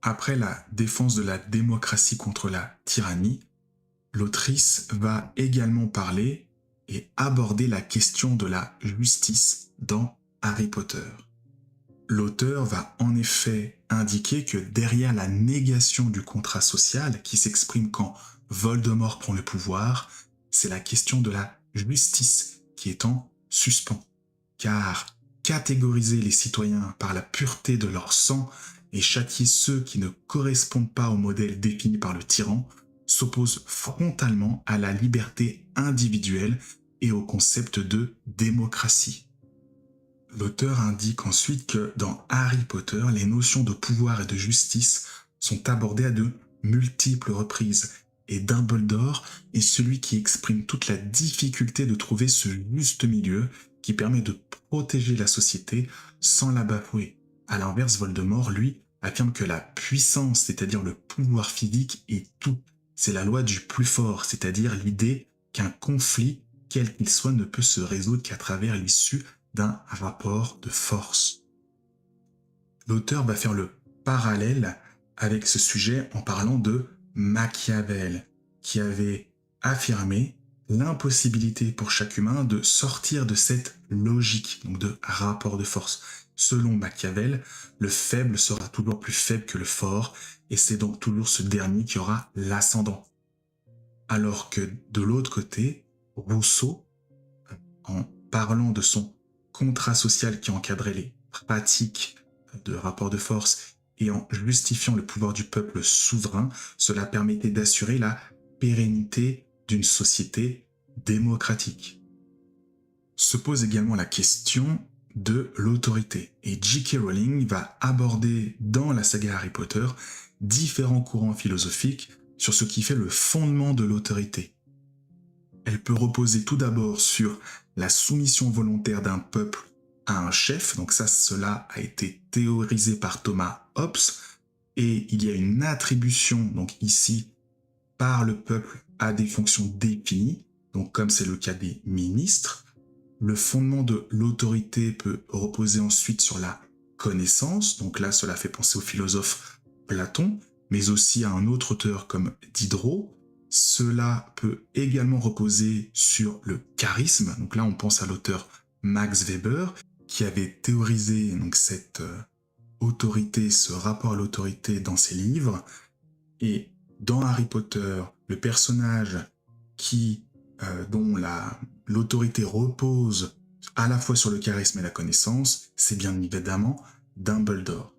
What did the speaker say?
Après la défense de la démocratie contre la tyrannie, l'autrice va également parler et aborder la question de la justice dans Harry Potter. L'auteur va en effet indiquer que derrière la négation du contrat social qui s'exprime quand Voldemort prend le pouvoir, c'est la question de la justice qui est en suspens. Car catégoriser les citoyens par la pureté de leur sang et châtier ceux qui ne correspondent pas au modèle défini par le tyran s'oppose frontalement à la liberté individuelle et au concept de démocratie. L'auteur indique ensuite que dans Harry Potter, les notions de pouvoir et de justice sont abordées à de multiples reprises, et Dumbledore est celui qui exprime toute la difficulté de trouver ce juste milieu qui permet de protéger la société sans la bafouer. À l'inverse, Voldemort, lui, affirme que la puissance, c'est-à-dire le pouvoir physique, est tout. C'est la loi du plus fort, c'est-à-dire l'idée qu'un conflit, quel qu'il soit, ne peut se résoudre qu'à travers l'issue d'un rapport de force. L'auteur va faire le parallèle avec ce sujet en parlant de Machiavel, qui avait affirmé l'impossibilité pour chaque humain de sortir de cette logique, donc de rapport de force. Selon Machiavel, le faible sera toujours plus faible que le fort, et c'est donc toujours ce dernier qui aura l'ascendant. Alors que de l'autre côté, Rousseau, en parlant de son contrat social qui encadrait les pratiques de rapport de force et en justifiant le pouvoir du peuple souverain, cela permettait d'assurer la pérennité d'une société démocratique. Se pose également la question de l'autorité, et J.K. Rowling va aborder dans la saga Harry Potter différents courants philosophiques sur ce qui fait le fondement de l'autorité. Elle peut reposer tout d'abord sur la soumission volontaire d'un peuple à un chef, donc ça, cela a été théorisé par Thomas Hobbes, et il y a une attribution, donc ici, par le peuple à des fonctions définies, donc comme c'est le cas des ministres. Le fondement de l'autorité peut reposer ensuite sur la connaissance, donc là, cela fait penser au philosophe Platon, mais aussi à un autre auteur comme Diderot. Cela peut également reposer sur le charisme, donc là, on pense à l'auteur Max Weber, qui avait théorisé donc cette autorité, ce rapport à l'autorité dans ses livres. Et dans Harry Potter, le personnage dont l'autorité repose à la fois sur le charisme et la connaissance, c'est bien évidemment Dumbledore.